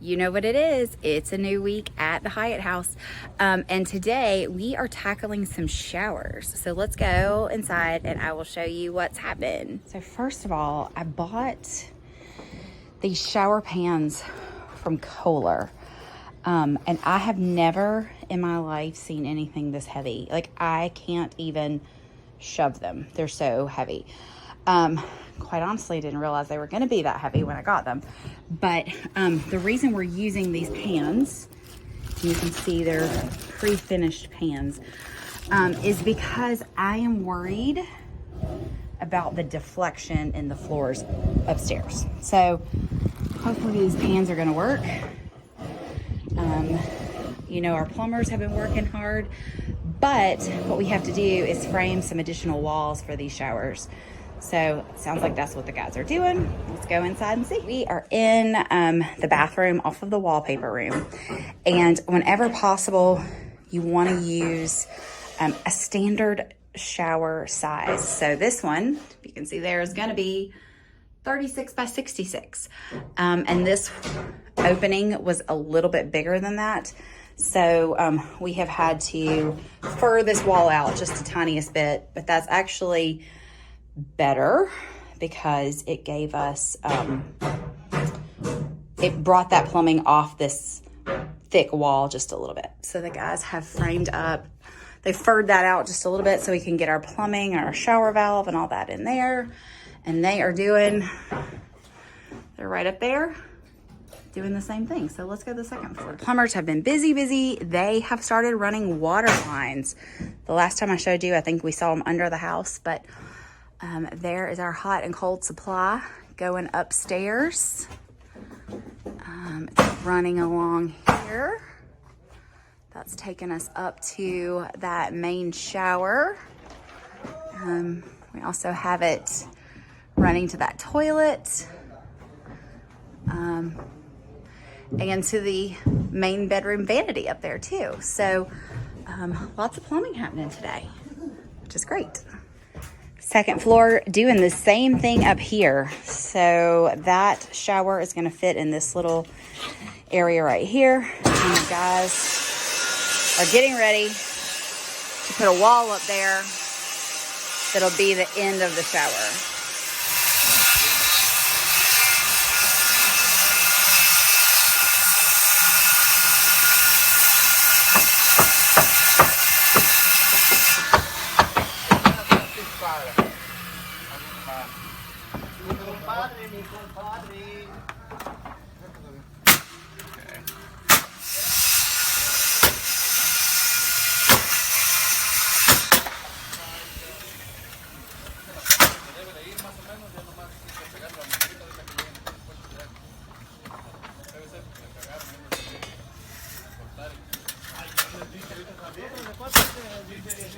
You know what it is. It's a new week at the Hyatt House. And today we are tackling some showers. So let's go inside and I will show you what's happened. So first of all, I bought these shower pans from Kohler. And I have never in my life seen anything this heavy. Like, I can't even shove them. They're so heavy. Quite honestly, I didn't realize they were going to be that heavy when I got them. But the reason we're using these pans, you can see they're pre-finished pans, is because I am worried about the deflection in the floors upstairs. So hopefully these pans are going to work. You know, our plumbers have been working hard, but what we have to do is frame some additional walls for these showers. So it sounds like that's what the guys are doing. Let's go inside and see. We are in the bathroom off of the wallpaper room. And whenever possible, you want to use a standard shower size. So this one, you can see there, is going to be 36 by 66. And this opening was a little bit bigger than that. So we have had to fur this wall out just the tiniest bit, but that's actually better because it gave us, it brought that plumbing off this thick wall just a little bit. So the guys have framed up, they furred that out just a little bit so we can get our plumbing and our shower valve and all that in there. And they are doing, they're right up there doing the same thing. So let's go to the second floor. Plumbers have been busy. They have started running water lines. The last time I showed you, I think we saw them under the house, but there is our hot and cold supply going upstairs. It's running along here. That's taking us up to that main shower. We also have it running to that toilet. And to the main bedroom vanity up there too. So lots of plumbing happening today, which is great. Second floor, doing the same thing up here. So that shower is going to fit in this little area right here. And the guys are getting ready to put a wall up there that'll be the end of the shower.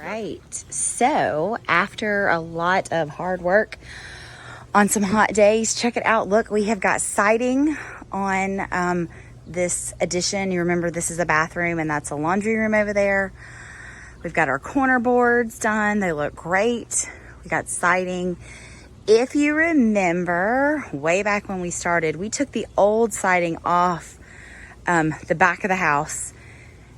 Right, so after a lot of hard work on some hot days, check it out. Look, we have got siding on this addition. You remember this is a bathroom and that's a laundry room over there. We've got our corner boards done. They look great. We got siding. If you remember, way back when we started, we took the old siding off the back of the house,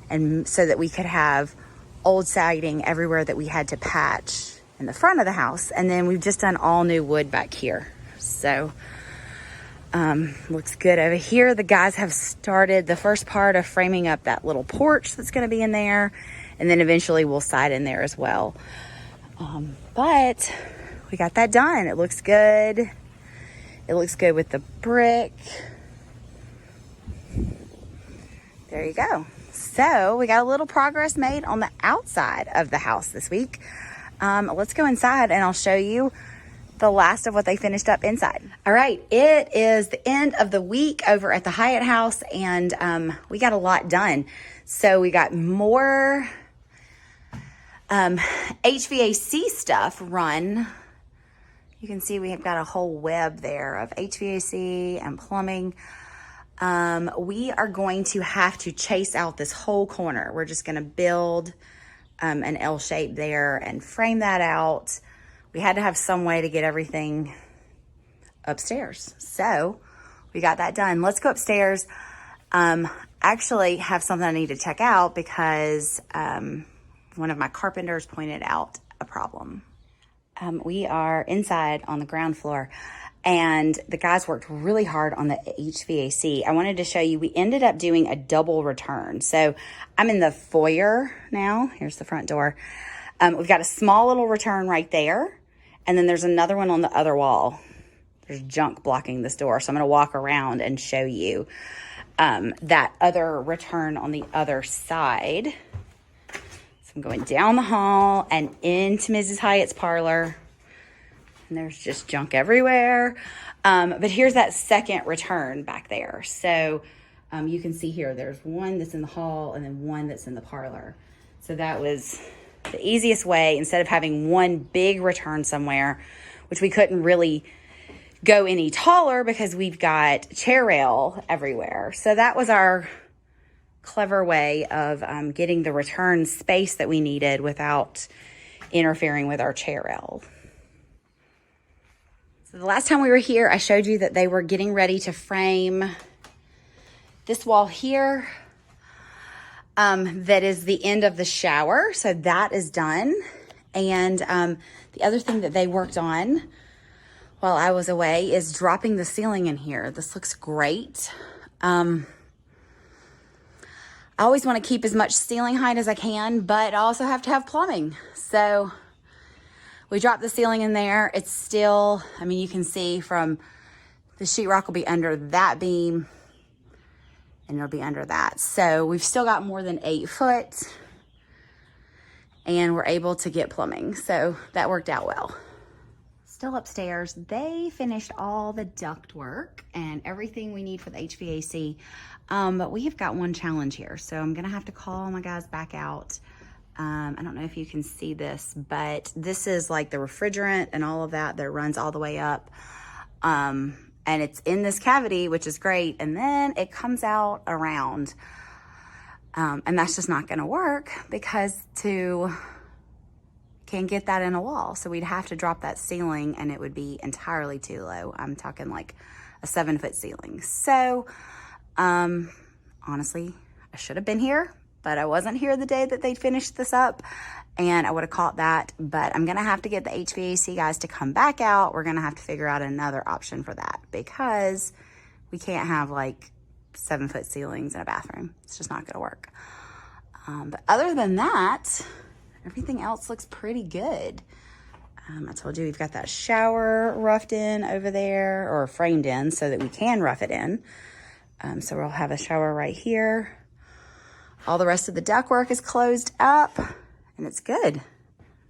and so that we could have old siding everywhere that we had to patch in the front of the house. And then we've just done all new wood back here. So looks good over here. The guys have started the first part of framing up that little porch that's going to be in there, and then eventually we'll side in there as well. But we got that done. It looks good. It looks good with the brick. There you go. So we got a little progress made on the outside of the house this week. Let's go inside and I'll show you the last of what they finished up inside. All right, it is the end of the week over at the Hyatt House, and we got a lot done. So we got more HVAC stuff run. You can see we have got a whole web there of HVAC and plumbing. We are going to have to chase out this whole corner. We're just going to build an L shape there and frame that out. We had to have some way to get everything upstairs. So we got that done. Let's go upstairs. Actually have something I need to check out because one of my carpenters pointed out a problem. We are inside on the ground floor, and the guys worked really hard on the HVAC. I wanted to show you, we ended up doing a double return. So I'm in the foyer now. Here's the front door. We've got a small little return right there, and then there's another one on the other wall. There's junk blocking this door, so I'm going to walk around and show you that other return on the other side. So I'm going down the hall and into Mrs. Hyatt's parlor, and there's just junk everywhere. But here's that second return back there. So you can see here, there's one that's in the hall and then one that's in the parlor. So that was the easiest way, instead of having one big return somewhere, which we couldn't really go any taller because we've got chair rail everywhere. So that was our clever way of getting the return space that we needed without interfering with our chair rail. So the last time we were here, I showed you that they were getting ready to frame this wall here. That is the end of the shower. So that is done. And the other thing that they worked on while I was away is dropping the ceiling in here. This looks great. I always want to keep as much ceiling height as I can, but I also have to have plumbing. So we dropped the ceiling in there. It's still, I mean, you can see from the sheetrock will be under that beam and it'll be under that. So we've still got more than 8 foot and we're able to get plumbing. So that worked out well. Still upstairs, they finished all the duct work and everything we need for the HVAC. But we have got one challenge here. So I'm gonna have to call my guys back out. I don't know if you can see this, but this is like the refrigerant and all of that runs all the way up. And it's in this cavity, which is great. And then it comes out around. And that's just not gonna work because can't get that in a wall. So we'd have to drop that ceiling and it would be entirely too low. I'm talking like a 7-foot ceiling. So, honestly, I should have been here, but I wasn't here the day that they finished this up and I would have caught that. But I'm gonna have to get the HVAC guys to come back out. We're gonna have to figure out another option for that because we can't have like 7-foot ceilings in a bathroom. It's just not gonna work. But other than that, everything else looks pretty good. I told you we've got that shower roughed in over there, or framed in so that we can rough it in. So we'll have a shower right here. All the rest of the ductwork is closed up and it's good.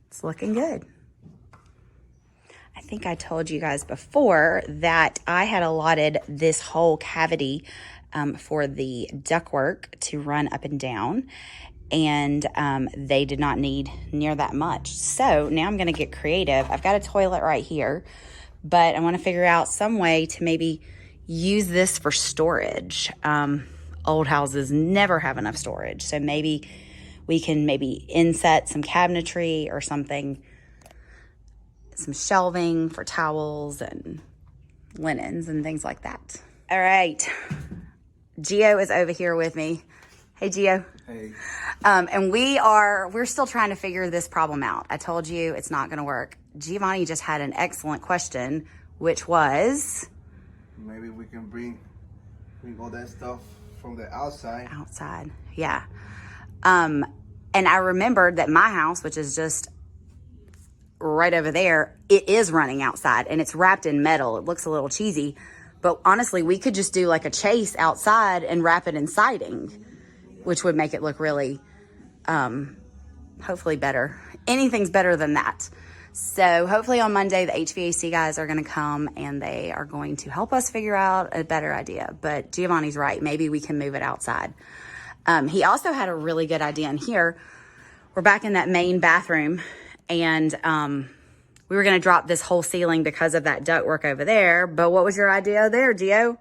It's looking good. I think I told you guys before that I had allotted this whole cavity for the ductwork to run up and down. And they did not need near that much. So now I'm gonna get creative. I've got a toilet right here, but I wanna figure out some way to maybe use this for storage. Old houses never have enough storage. So maybe we can inset some cabinetry or something, some shelving for towels and linens and things like that. All right, Gio is over here with me. Hey, Gio. Hey. And we're still trying to figure this problem out. I told you it's not going to work. Giovanni just had an excellent question, which was, maybe we can bring all that stuff from the outside. Outside, yeah. And I remembered that my house, which is just right over there, it is running outside and it's wrapped in metal. It looks a little cheesy, but honestly, we could just do like a chase outside and wrap it in siding, which would make it look really, hopefully better. Anything's better than that. So hopefully on Monday, the HVAC guys are gonna come and they are going to help us figure out a better idea. But Giovanni's right, maybe we can move it outside. He also had a really good idea in here. We're back in that main bathroom and we were gonna drop this whole ceiling because of that ductwork over there. But what was your idea there, Gio?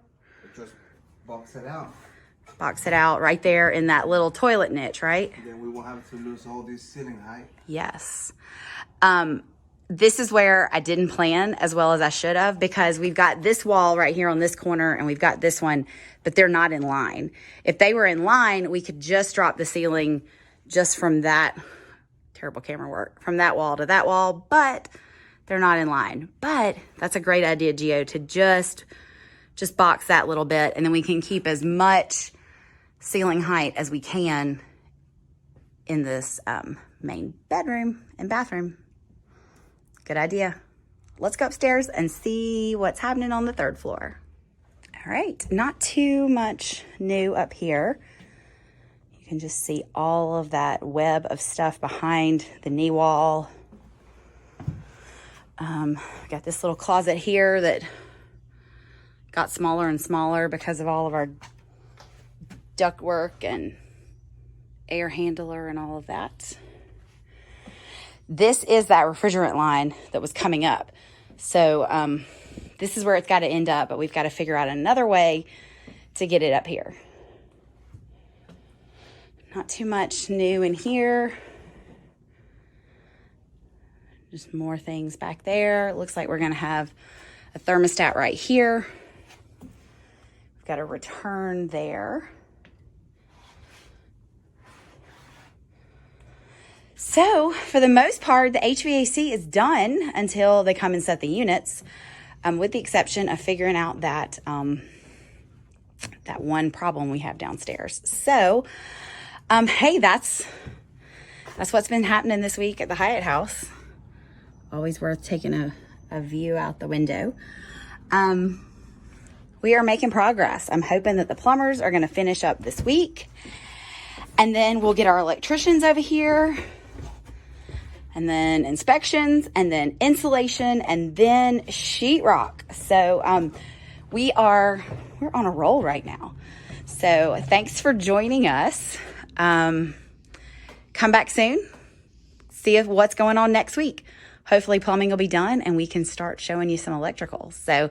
Just box it out. Box it out right there in that little toilet niche, right? Then we won't have to lose all this ceiling height. Yes. this is where I didn't plan as well as I should have, because we've got this wall right here on this corner and we've got this one, but they're not in line. If they were in line, we could just drop the ceiling just from that, terrible camera work, from that wall to that wall, but they're not in line. But that's a great idea, Gio, to just box that little bit, and then we can keep as much ceiling height as we can in this main bedroom and bathroom. Good idea. Let's go upstairs and see what's happening on the 3rd floor. All right, not too much new up here. You can just see all of that web of stuff behind the knee wall. Got this little closet here that got smaller and smaller because of all of our ductwork and air handler and all of that. This is that refrigerant line that was coming up. So this is where it's got to end up, but we've got to figure out another way to get it up here. Not too much new in here. Just more things back there. It looks like we're going to have a thermostat right here. We've got a return there. So for the most part, the HVAC is done until they come and set the units, with the exception of figuring out that that one problem we have downstairs. So, hey, that's what's been happening this week at the Hyatt House. Always worth taking a view out the window. We are making progress. I'm hoping that the plumbers are going to finish up this week, and then we'll get our electricians over here, and then inspections, and then insulation, and then sheetrock. So we're on a roll right now. So thanks for joining us. Come back soon. See what's going on next week. Hopefully plumbing will be done and we can start showing you some electrical. So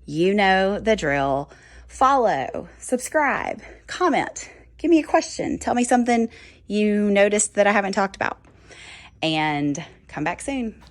you know the drill. Follow, subscribe, comment, give me a question. Tell me something you noticed that I haven't talked about. And come back soon.